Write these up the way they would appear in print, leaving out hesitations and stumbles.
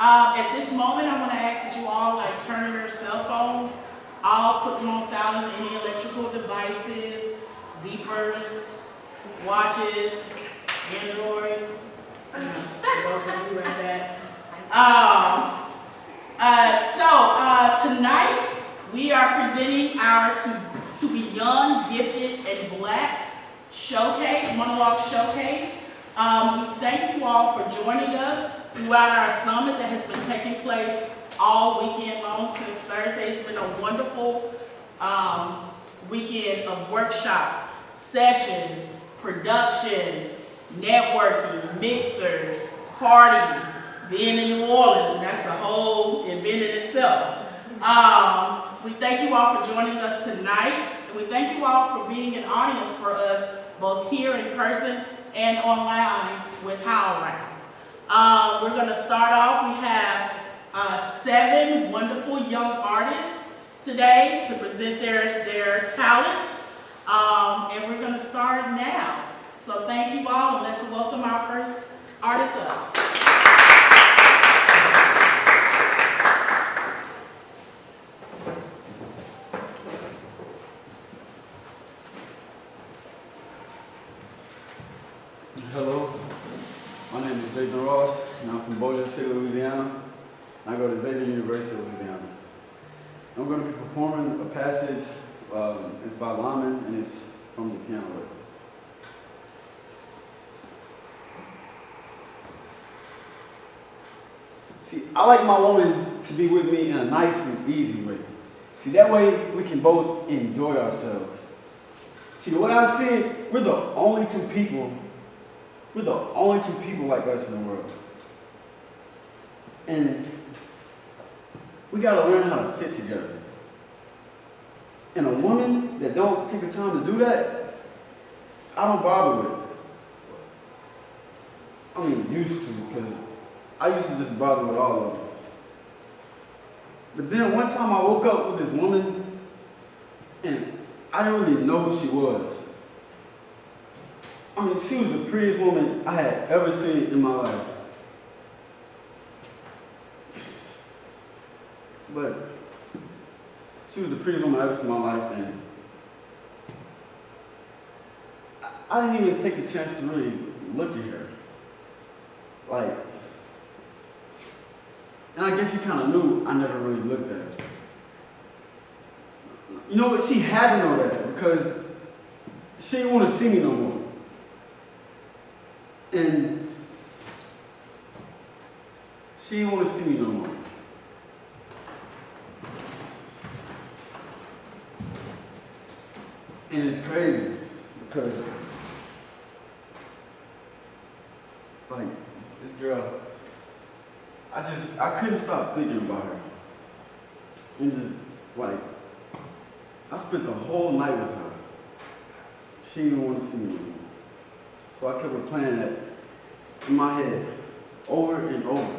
At this moment, I want to ask that you all turn your cell phones off, put them on silent, any electrical devices, beepers, watches, Androids. Those of you like that. Tonight we are presenting our To Be Young, Gifted, and Black Showcase, Monologue Showcase. We thank you all for joining us throughout our summit that has been taking place all weekend long since Thursday. It's been a wonderful weekend of workshops, sessions, productions, networking, mixers, parties, being in New Orleans, and that's a whole event in itself. We thank you all for joining us tonight, and we thank you all for being an audience for us, both here in person and online with HowlRound. We're going to start off. We have 7 wonderful young artists today to present their talents, and we're going to start now. So thank you all, and let's welcome our first artist up. Hello, my name is Jason Ross, and I'm from Bossier City, Louisiana. I go to Xavier University of Louisiana. I'm going to be performing a passage. It's by Lyman, and it's from the piano lesson. See, I like my woman to be with me in a nice and easy way. See, that way we can both enjoy ourselves. See, the way I see it, we're the only two people like us in the world. And we gotta learn how to fit together. And a woman that don't take the time to do that, I don't bother with. I mean, used to, because I used to just bother with all of them. But then one time I woke up with this woman, and I didn't really know who she was. I mean, she was the prettiest woman I had ever seen in my life. But she was the prettiest woman I ever seen in my life, and I didn't even take the chance to really look at her. And I guess she kind of knew I never really looked at her. You know what? She had to know that because she didn't want to see me no more. And she didn't want to see me no more. And it's crazy because, this girl, I couldn't stop thinking about her. And just, I spent the whole night with her. She didn't want to see me no more. So I kept replaying that in my head over and over.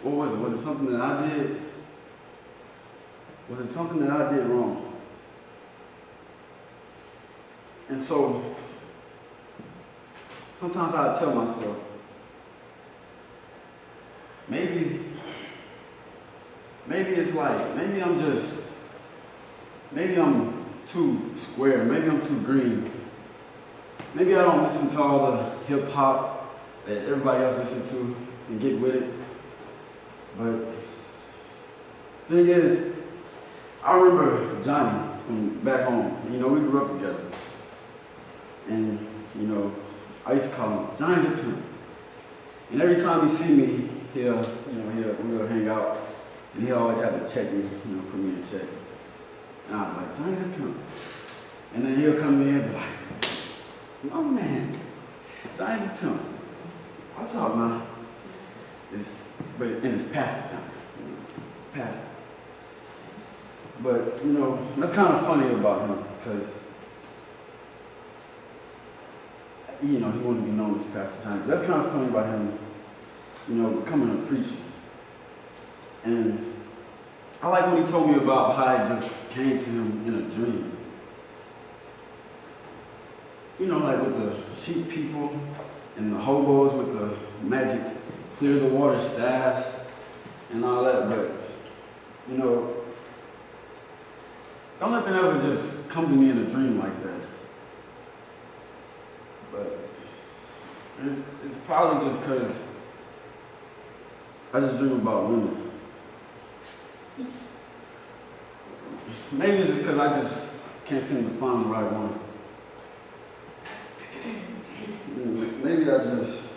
What was it? Was it something that I did? Was it something that I did wrong? And so sometimes I tell myself, maybe I'm too square, maybe I'm too green. Maybe I don't listen to all the hip hop that everybody else listens to and get with it. But the thing is, I remember Johnny from back home. You know, we grew up together. And, you know, I used to call him Johnny the Pimp. And every time he see me, we'll hang out, and he always have to check me, put me in check. And I was like, Johnny the Pimp. And then he'll come in and be like, oh man, Johnny the Pimp. Watch out, man. And it's Pastor Johnny, Pastor. But, that's kind of funny about him, because, he wanted to be known as Pastor Johnny. That's kind of funny about him, becoming a preacher. And I like when he told me about how it just came to him in a dream. Like with the sheep people and the hobos with the magic clear the water staffs and all that, but, you know, don't let that ever just come to me in a dream like that. But it's probably just because I just dream about women. Maybe it's just because I just can't seem to find the right one. Maybe I just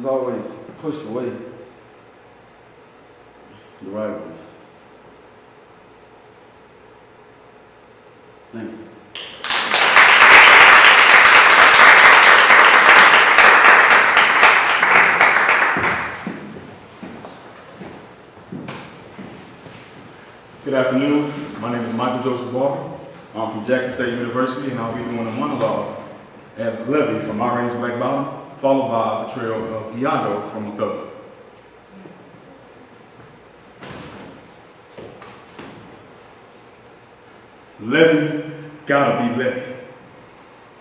always push away the right ones. Thank you. Good afternoon. My name is Michael Joseph Walker. I'm from Jackson State University, and I'll be doing a monologue as Levy from My Rain's Black Bottom, followed by a trail of Iago from Othello. Levy gotta be Levy.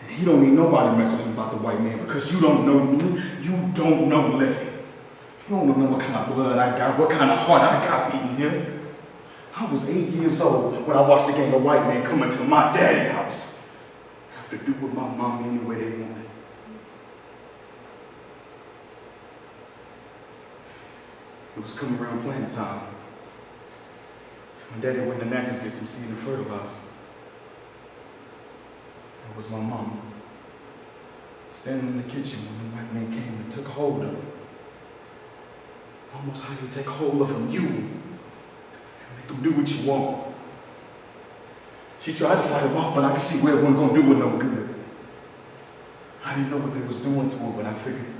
And he don't need nobody to mess with him about the white man because you don't know me, you don't know Levy. You don't know what kind of blood I got, what kind of heart I got beating him. I was 8 years old when I watched a gang of white men come into my daddy's house. Have to do with my mom any way they wanted. It was coming around planting time. My daddy went to Naxos to get some seed and fertilizer. It was my mom standing in the kitchen when the white man came and took hold of her. Almost how you take hold of him, you. Do what you want. She tried to fight him off, but I could see where it wasn't going to do her no good. I didn't know what they was doing to her, but I figured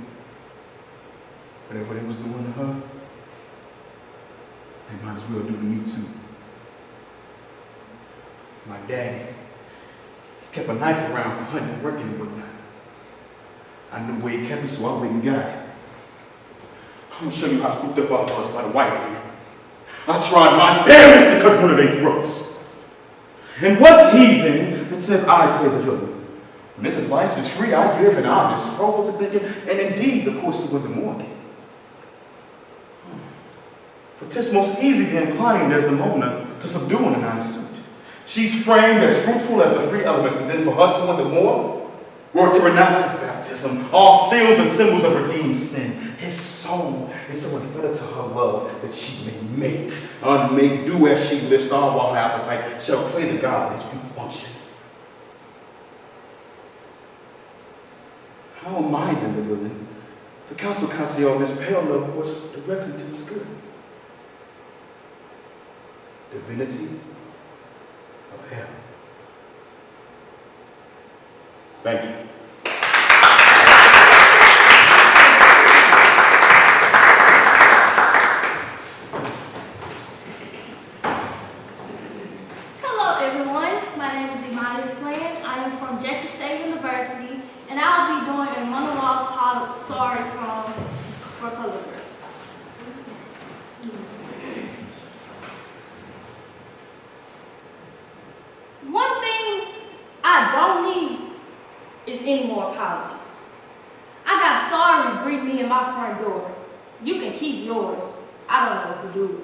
whatever they was doing to her, they might as well do to me too. My daddy kept a knife around for hunting, working and whatnot. I knew where he kept it, so I went and got it. I'm going to show you how spooked up I was by the white man. I tried my damnedest to cut one of their throats. And what's he then that says I play the villain? When this advice is free, I give an honest scroll to thinking, and indeed the course to win the morgan. For 'tis most easy to inclining Desdemona to subduing an honest suit. She's framed as fruitful as the free elements, and then for her to win the more, were to renounce his baptism, all seals and symbols of redeemed sin. His soul is so unfettered to her love that she may make, unmake, do as she lists, all while her appetite shall play the god of his weak function. How am I then the villain to counsel Cassio on this parallel course directly to his good? Divinity of hell. Thank you. And I'll be doing a monologue titled Sorry for Color Girls. One thing I don't need is any more apologies. I got sorry to greet me in my front door. You can keep yours. I don't know what to do.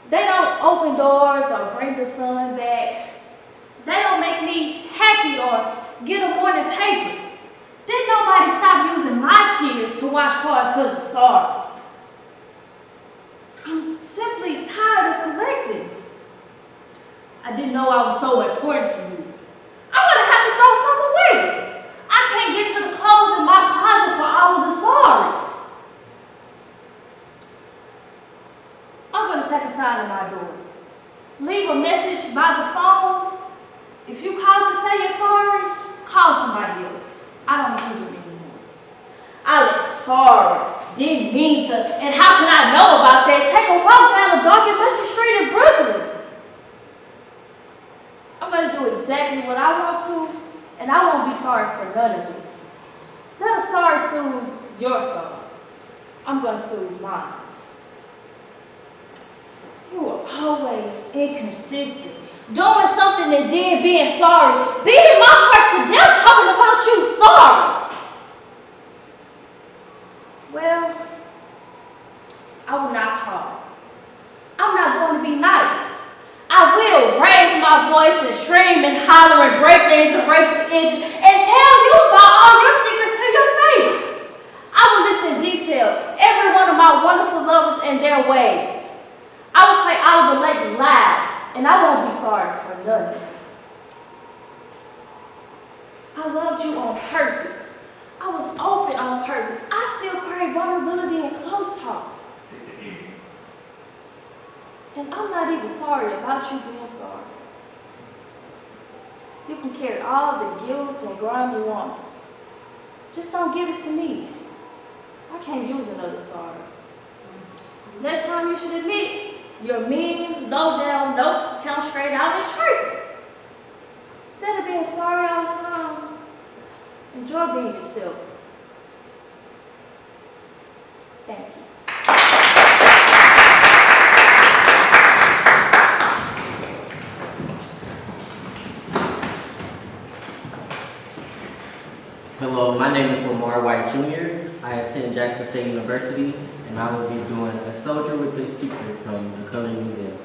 They don't open doors or bring the sun back. They don't make me happy or get a morning paper. Didn't nobody stop using my tears to wash cars because of sorry. I'm simply tired of collecting. I didn't know I was so important to you. I'm gonna have to throw some away. I can't get to the clothes in my closet for all of the sorries. I'm gonna take a sign on my door. Leave a message by the phone. If you call to say you're sorry, call somebody else. I don't use it anymore. I let sorry, didn't mean to, and how can I know about that? Take a walk down a dark and musty street in Brooklyn. I'm going to do exactly what I want to, and I won't be sorry for none of it. Let a sorry soothe your soul. I'm going to soothe mine. You are always inconsistent. Doing something and then being sorry. Beating my heart to death talking about you sorry. voice and scream and holler and break things and race the engine and tell you about all your secrets to your face. I will listen in detail every one of my wonderful lovers and their ways. I will play Oliver Lake live, and I won't be sorry for nothing. I loved you on purpose. I was open on purpose. I still crave vulnerability and close talk. And I'm not even sorry about you being sorry. You can carry all the guilt and grime you want. Just don't give it to me. I can't use another sorry. Next time you should admit you're mean, low down, nope, count straight out and trifling. Instead of being sorry all the time, enjoy being yourself. Thank you. Hello, my name is Lamar White Jr. I attend Jackson State University, and I will be doing A Soldier with a Secret from the Coloring Museum.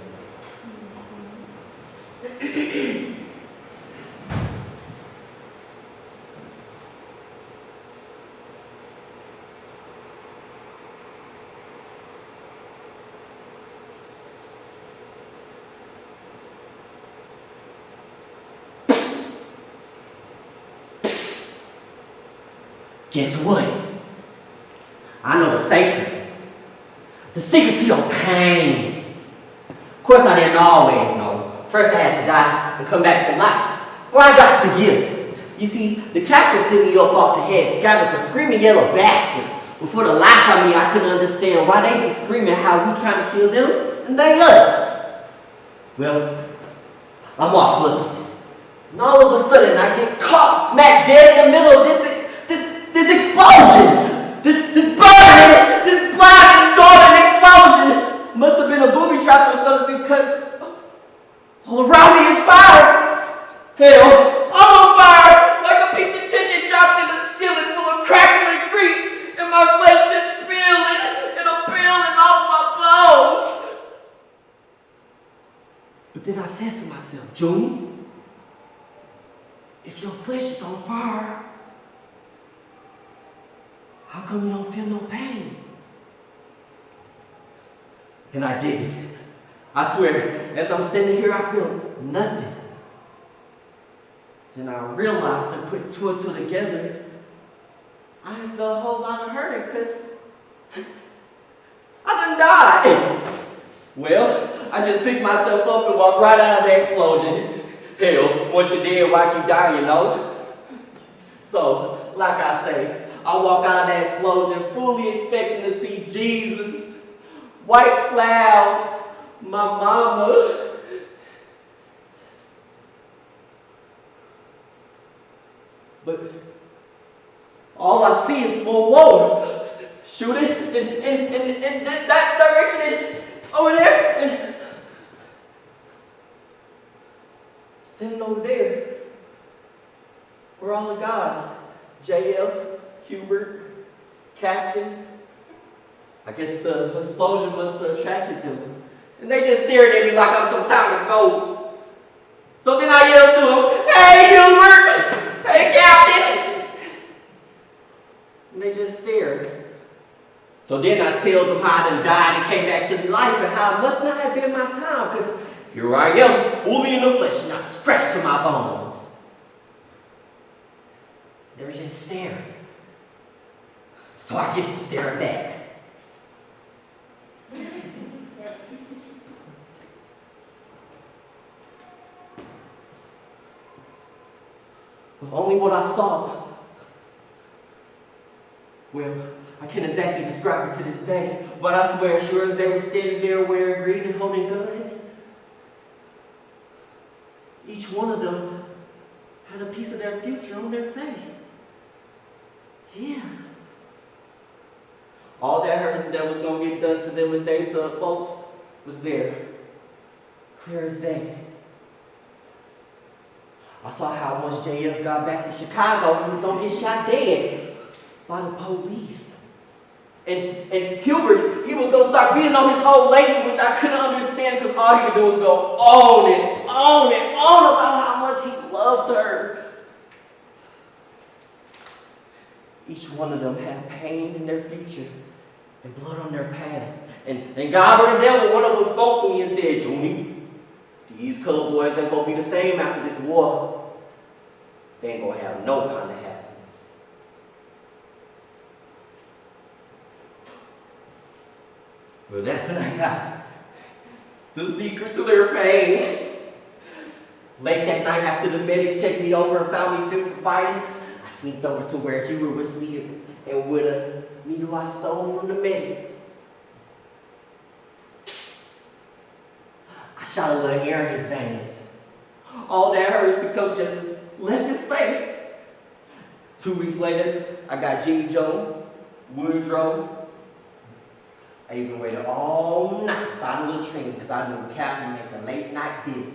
Guess what? I know the secret. The secret to your pain. Of course, I didn't always know. First, I had to die and come back to life. Or I got to give. You see, the captain sent me up off the head, scattered for screaming yellow bastards. But for the life of me, I couldn't understand why they be screaming how we trying to kill them and they us. Well, I'm off looking. And all of a sudden, I get caught smack dead in the middle of this explosion! This burning, this black and starting explosion! Must have been a booby trap or something because all around me is fire! Hell, I'm on fire like a piece of chicken dropped in a skillet full of crackling grease and my flesh is peeling and I'm peeling off my bones! But then I said to myself, Junior, if your flesh is on fire, how come you don't feel no pain? And I did. I swear, as I'm standing here, I feel nothing. Then I realized and put two and two together. I didn't feel a whole lot of hurting because I done died. Well, I just picked myself up and walked right out of the explosion. Hell, once you're dead, why keep dying, you know? So, like I say, I walk out of that explosion fully expecting to see Jesus, white clouds, my mama. But all I see is more water shooting in that direction and over there. And standing over there were all the guys, JF, Hubert, Captain. I guess the explosion must have attracted them. And they just stared at me like I'm some kind of ghost. So then I yelled to them, "Hey Hubert! Hey Captain!" And they just stared. So then I tell them how I done died and came back to life and how it must not have been my time, because here I am, fully in the flesh, not scratched to my bones. They were just staring. So I guess to stare back. Only what I saw. Well, I can't exactly describe it to this day, but I swear as sure as they were standing there wearing green and holding guns, each one of them had a piece of their future on their face. Yeah. All that hurting that was going to get done to them and they to folks was there, clear as day. I saw how once JF got back to Chicago, he was going to get shot dead by the police. And Hubert, he was gonna start beating on his old lady, which I couldn't understand because all he could do was go on and on and on about how much he loved her. Each one of them had pain in their future and blood on their path. And God or the devil, one of them spoke to me and said, Junie, these colored boys ain't gonna be the same after this war. They ain't gonna have no kind of happiness. Well, that's when I got the secret to their pain. Late that night after the medics checked me over and found me fit for fighting, I sneaked over to where Hubert was sleeping and with a needle I stole from the medics, I shot a little air in his veins. All that hurt to come just left his face. 2 weeks later, I got Jimmy Joe, Woodrow. I even waited all night by the latrine because I knew Captain would make a late night visit.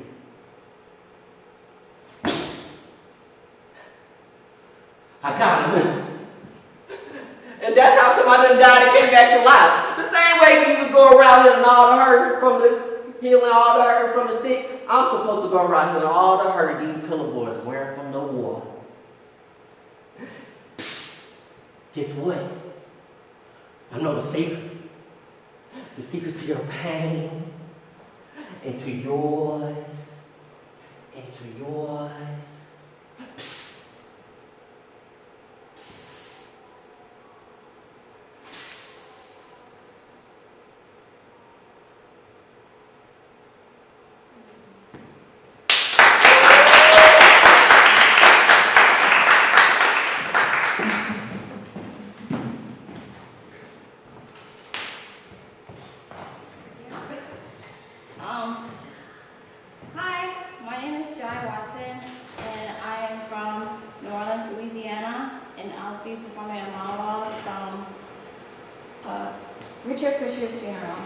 I got him. And that's how come I done died and came back to life. The same way Jesus go around healing all the hurt from the sick, I'm supposed to go around healing all the hurt these colored boys wearing from the war. Guess what? I know the secret. The secret to your pain, and to yours, and to yours. Psst. Psst. Hi, my name is Jai Watson, and I am from New Orleans, Louisiana, and I'll be performing a monologue from Richard Fisher's funeral.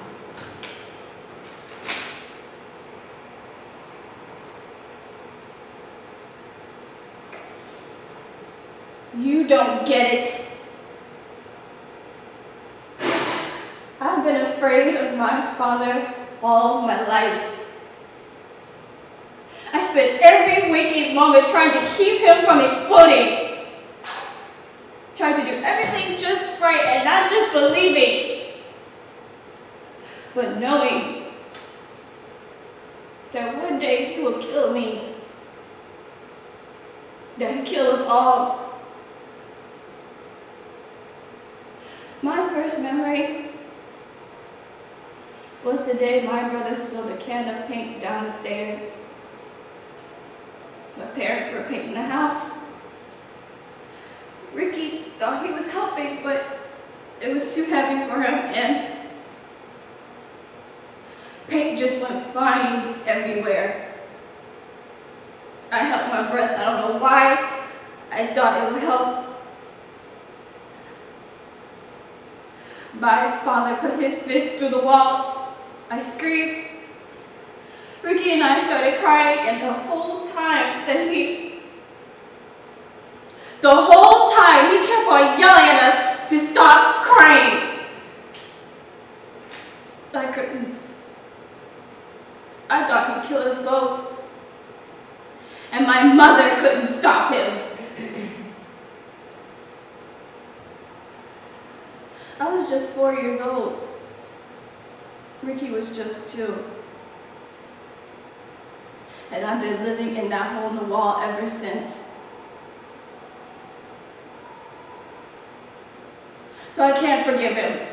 You don't get it. I've been afraid of my father all my life. I spent every waking moment trying to keep him from exploding. Trying to do everything just right and not just believing, but knowing that one day he will kill me. That he'll kill us all. My first memory was the day my brother spilled a can of paint down the stairs. My parents were painting the house. Ricky thought he was helping, but it was too heavy for him, and paint just went flying everywhere. I held my breath. I don't know why. I thought it would help. My father put his fist through the wall. I screamed. Ricky and I started crying, and the whole time he kept on yelling at us to stop crying. I couldn't. I thought he'd kill us both. And my mother couldn't stop him. I was just 4 years old. Ricky was just 2. And I've been living in that hole in the wall ever since. So I can't forgive him.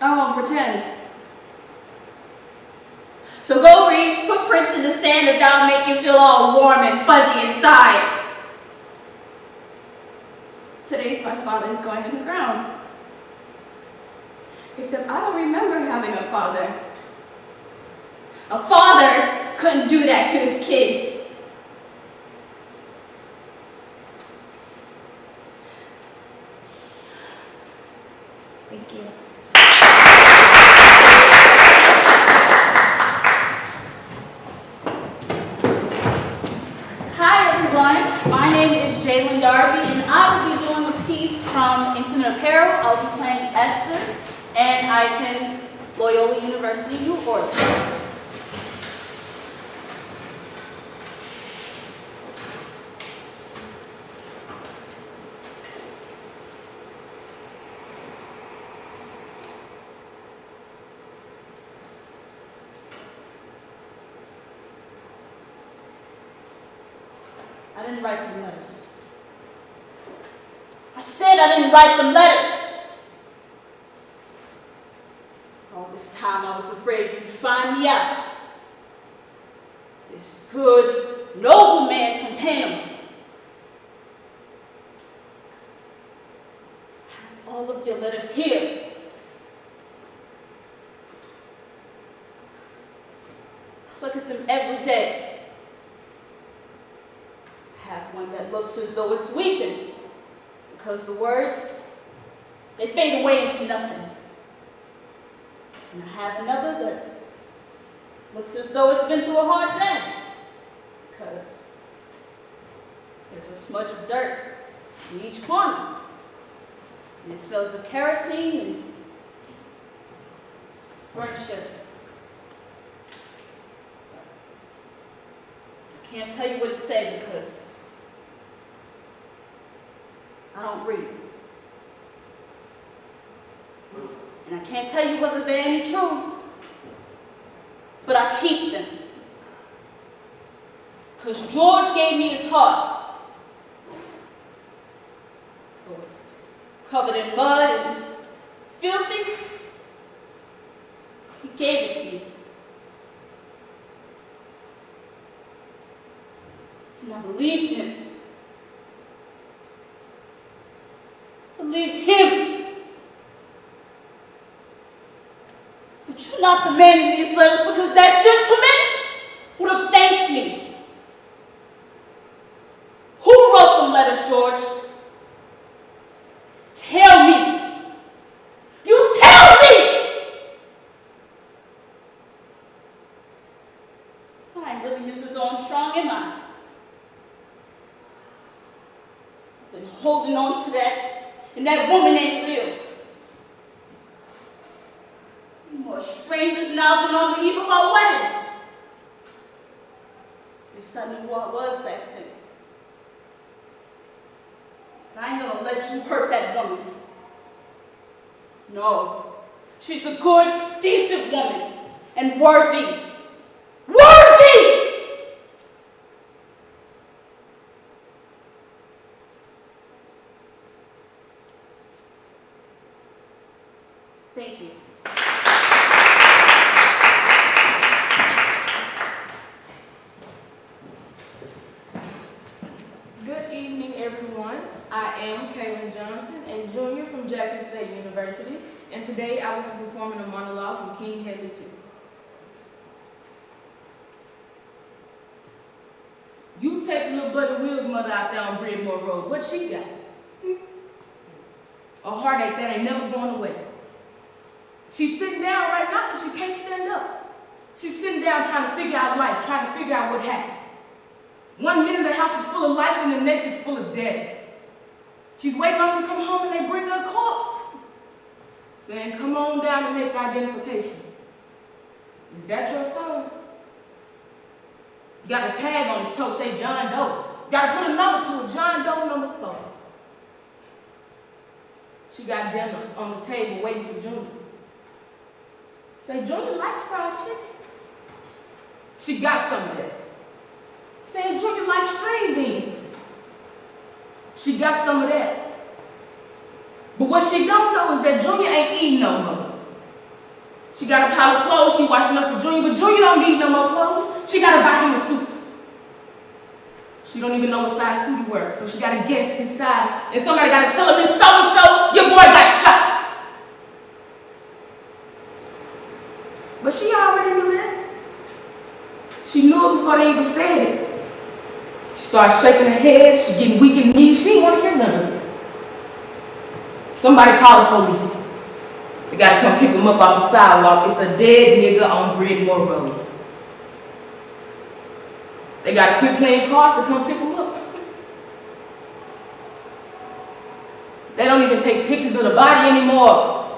I won't pretend. So go read Footprints in the Sand if that'll make you feel all warm and fuzzy inside. Today my father is going in the ground. Except I don't remember having a father. A father couldn't do that to his kids. Thank you. Hi everyone, my name is Jalen Darby, and I will be doing a piece from Intimate Apparel. I'll be playing Esther, and I attend Loyola University, New Orleans. I didn't write them letters. I said I didn't write them letters. All this time I was afraid you'd find me out. This good, noble man from Panama. I have all of your letters here. I look at them every day. I have one that looks as though it's weeping because the words, they fade away into nothing. And I have another that looks as though it's been through a hard day because there's a smudge of dirt in each corner. And it smells of kerosene and burnt sugar. I can't tell you what to say because I don't read. And I can't tell you whether they're any true, but I keep them. Because George gave me his heart. Covered in mud and filthy, he gave it to me. And I believed him. Believed him. But you're not the man in these letters because that gentleman would have thanked me. Who wrote the letters, George? Tell me. You tell me! I ain't really Mrs. Armstrong, am I? I've been holding on to that. And that woman ain't real. We're more strangers now than on the eve of our wedding. At least I knew who I was back then. And I ain't gonna let you hurt that woman. No. She's a good, decent woman. And worthy. Worthy! Thank you. Good evening, everyone. I am Kaylin Johnson, a junior from Jackson State University, and today I will be performing a monologue from King Hedley II. You take little Buddy Will's mother out there on Breadmore Road. What she got? A heartache that ain't never going away. She's sitting down right now because she can't stand up. She's sitting down trying to figure out life, trying to figure out what happened. 1 minute the house is full of life and the next is full of death. She's waiting on them to come home and they bring her a corpse, saying, come on down and make the identification. Is that your son? You got a tag on his toe, say John Doe. You got to put a number to it, John Doe number 4. She got dinner on the table waiting for Junior. Say, Junior likes fried chicken. She got some of that. Saying, Junior likes string beans. She got some of that. But what she don't know is that Junior ain't eating no more. She got a pile of clothes she washing up for Junior, but Junior don't need no more clothes. She got to buy him a suit. She don't even know what size suit he wears, so she got to guess his size. And somebody got to tell him, Miss So-and-so, your boy got shot. But she already knew that. She knew it before they even said it. She started shaking her head. She getting weak in the knees. She didn't want to hear none of it. Somebody called the police. They got to come pick him up off the sidewalk. It's a dead nigga on Breadmore Road. They got to quit playing cards to come pick him up. They don't even take pictures of the body anymore.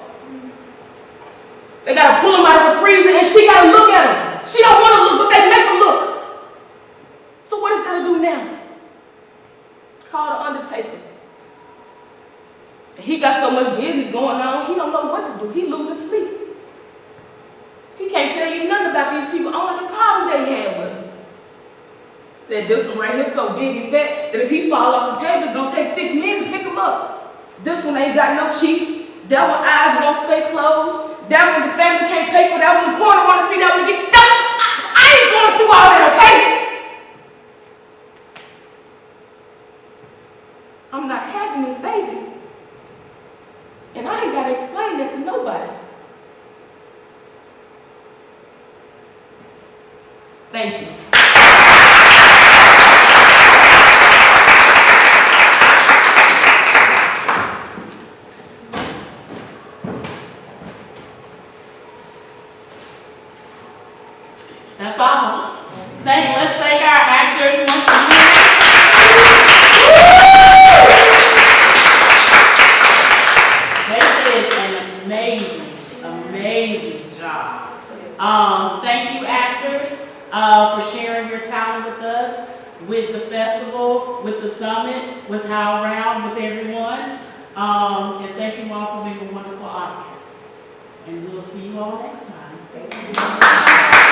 They gotta pull them out of the freezer and she gotta look at them. She don't wanna look, but they make her look. So what is that to do now? Call the undertaker. He got so much business going on, he don't know what to do. He losing sleep. He can't tell you nothing about these people, only the problem they had with him. Said this one right here so big and fat that if he fall off the table, it's gonna take 6 men to pick him up. This one ain't got no cheek. That one eyes won't stay closed. That one the family can't pay for. That one the corner wanna see that one again. I ain't going through all that, okay? I'm not having this baby. And I ain't gotta explain that to nobody. Thank you. That's all. Let's thank our actors once again. They did an amazing job. Thank you, actors, for sharing your talent with us, with the festival, with the summit, with HowlRound, with everyone. And thank you all for being a wonderful audience. And we'll see you all next time. Thank you.